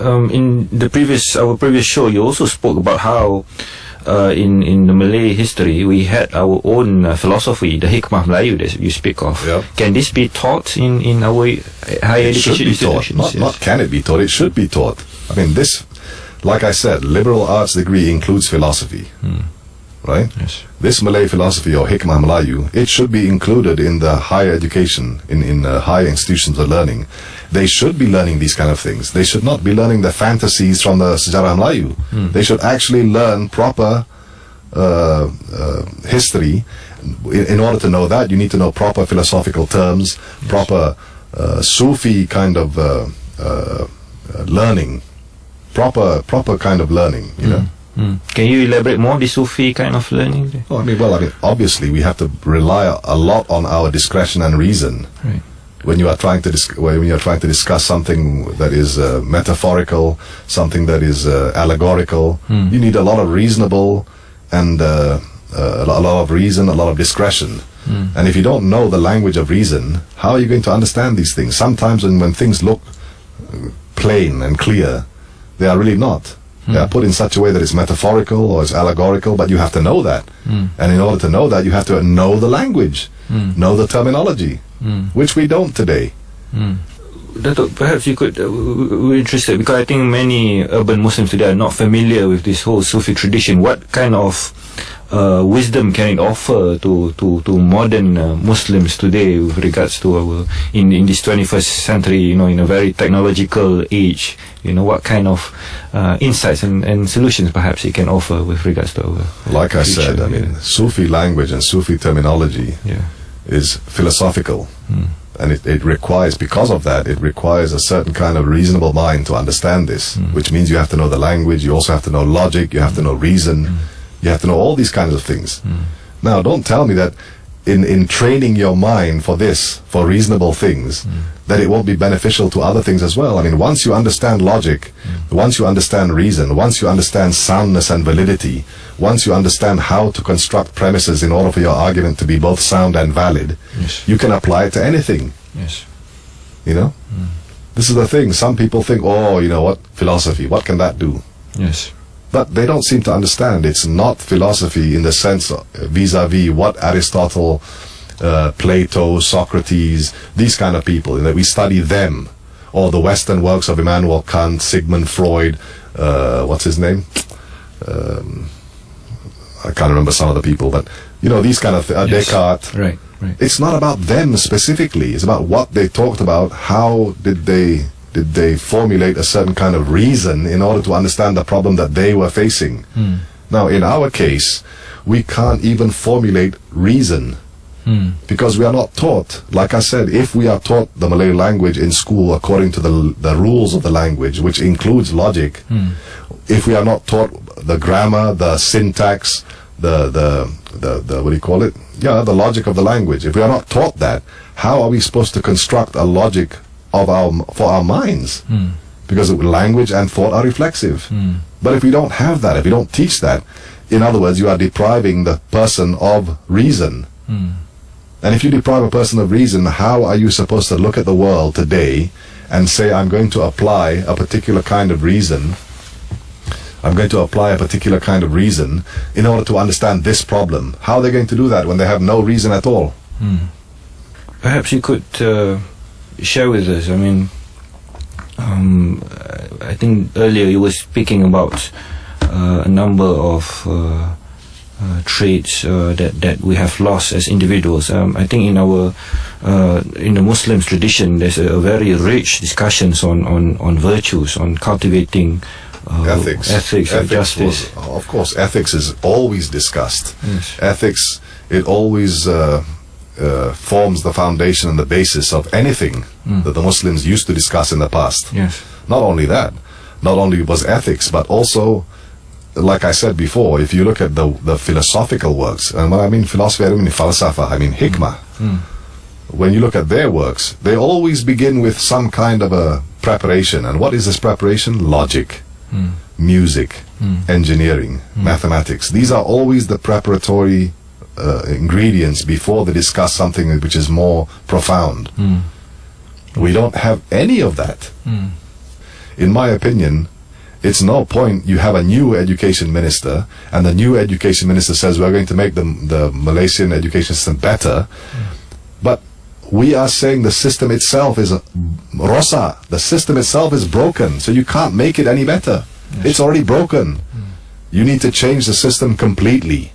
in our previous show, you also spoke about how in the Malay history we had our own philosophy, the Hikmah Melayu that you speak of. Yeah. Can this be taught in our higher education institutions? Not can it be taught, it should be taught. I mean, this, like I said, liberal arts degree includes philosophy, right? Yes. This Malay philosophy, or Hikmah Melayu, it should be included in the higher education, in higher institutions of learning. They should be learning these kind of things. They should not be learning the fantasies from the Sejarah Melayu. They should actually learn proper history. In order to know that, you need to know proper philosophical terms, proper Sufi kind of learning, proper kind of learning, you know. Can you elaborate more on the Sufi kind of learning? Oh, I mean, obviously we have to rely a lot on our discretion and reason. Right. When you are trying to discuss something that is metaphorical, something that is allegorical, you need a lot of reasonable and a lot of reason, a lot of discretion. And if you don't know the language of reason, how are you going to understand these things? Sometimes when things look plain and clear, they are really not. They are put in such a way that it's metaphorical or it's allegorical, but you have to know that. And in order to know that, you have to know the language, know the terminology, which we don't today. Datuk, perhaps you could, we're interested, because I think many urban Muslims today are not familiar with this whole Sufi tradition. What kind of wisdom can it offer to modern Muslims today with regards to our in this 21st century, in a very technological age? What kind of insights and solutions perhaps it can offer with regards to our Like I future, said, I mean, Sufi language and Sufi terminology is philosophical. And it requires, because of that, it requires a certain kind of reasonable mind to understand this, which means you have to know the language, you also have to know logic, you have to know reason, you have to know all these kinds of things. Now, don't tell me that in training your mind for this, for reasonable things, that it won't be beneficial to other things as well. I mean, once you understand logic, once you understand reason, once you understand soundness and validity, once you understand how to construct premises in order for your argument to be both sound and valid, you can apply it to anything. Yes. This is the thing. Some people think, philosophy, what can that do? Yes. But they don't seem to understand. It's not philosophy in the sense vis-a-vis what Aristotle, Plato, Socrates, these kind of people, that we study them, or the Western works of Immanuel Kant, Sigmund Freud, what's his name? I can't remember some of the people, but these kind of Descartes. Right. It's not about them specifically. It's about what they talked about. How did they formulate a certain kind of reason in order to understand the problem that they were facing? Now, in our case, we can't even formulate reason because we are not taught. Like I said, if we are taught the Malay language in school according to the rules of the language, which includes logic, if we are not taught the grammar, the syntax, the what do you call it? The logic of the language. If we are not taught that, how are we supposed to construct a logic for our minds? Because language and thought are reflexive. But if we don't have that, if we don't teach that, in other words, you are depriving the person of reason. And if you deprive a person of reason, how are you supposed to look at the world today and say, I'm going to apply a particular kind of reason, I'm going to apply a particular kind of reason in order to understand this problem? How are they going to do that when they have no reason at all? Perhaps you could share with us, I mean, I think earlier you were speaking about a number of traits that we have lost as individuals. I think in the Muslim tradition, there's a very rich discussions on virtues, on cultivating ethics, justice. Of course, ethics is always discussed. Yes. Ethics, it always forms the foundation and the basis of anything that the Muslims used to discuss in the past. Yes. Not only that, not only was ethics, but also, like I said before, if you look at the philosophical works, and when I mean philosophy, I don't mean falsafa, I mean hikmah. When you look at their works, they always begin with some kind of a preparation. And what is this preparation? Logic, music, engineering, mathematics. These are always the preparatory ingredients before they discuss something which is more profound. We don't have any of that. in my opinion, it's no point you have a new education minister and the new education minister says we're going to make the Malaysian education system better, but we are saying the system itself is rosa. The system itself is broken, so you can't make it any better. It's already broken. You need to change the system completely,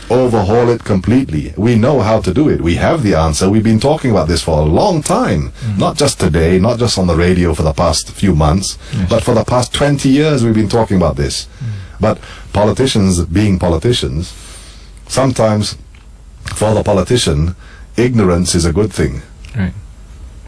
overhaul it completely. We know how to do it. We have the answer. We've been talking about this for a long time, not just today, not just on the radio for the past few months, but for the past 20 years we've been talking about this. But politicians, being politicians, sometimes for the politician, ignorance is a good thing. Right.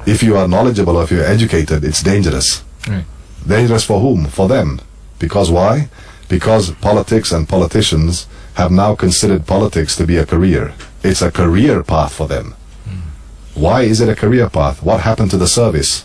If you are knowledgeable or if you're educated, it's dangerous. Right. Dangerous for whom? For them. Because why? Because politics and politicians have now considered politics to be a career. It's a career path for them. Why is it a career path? What happened to the service?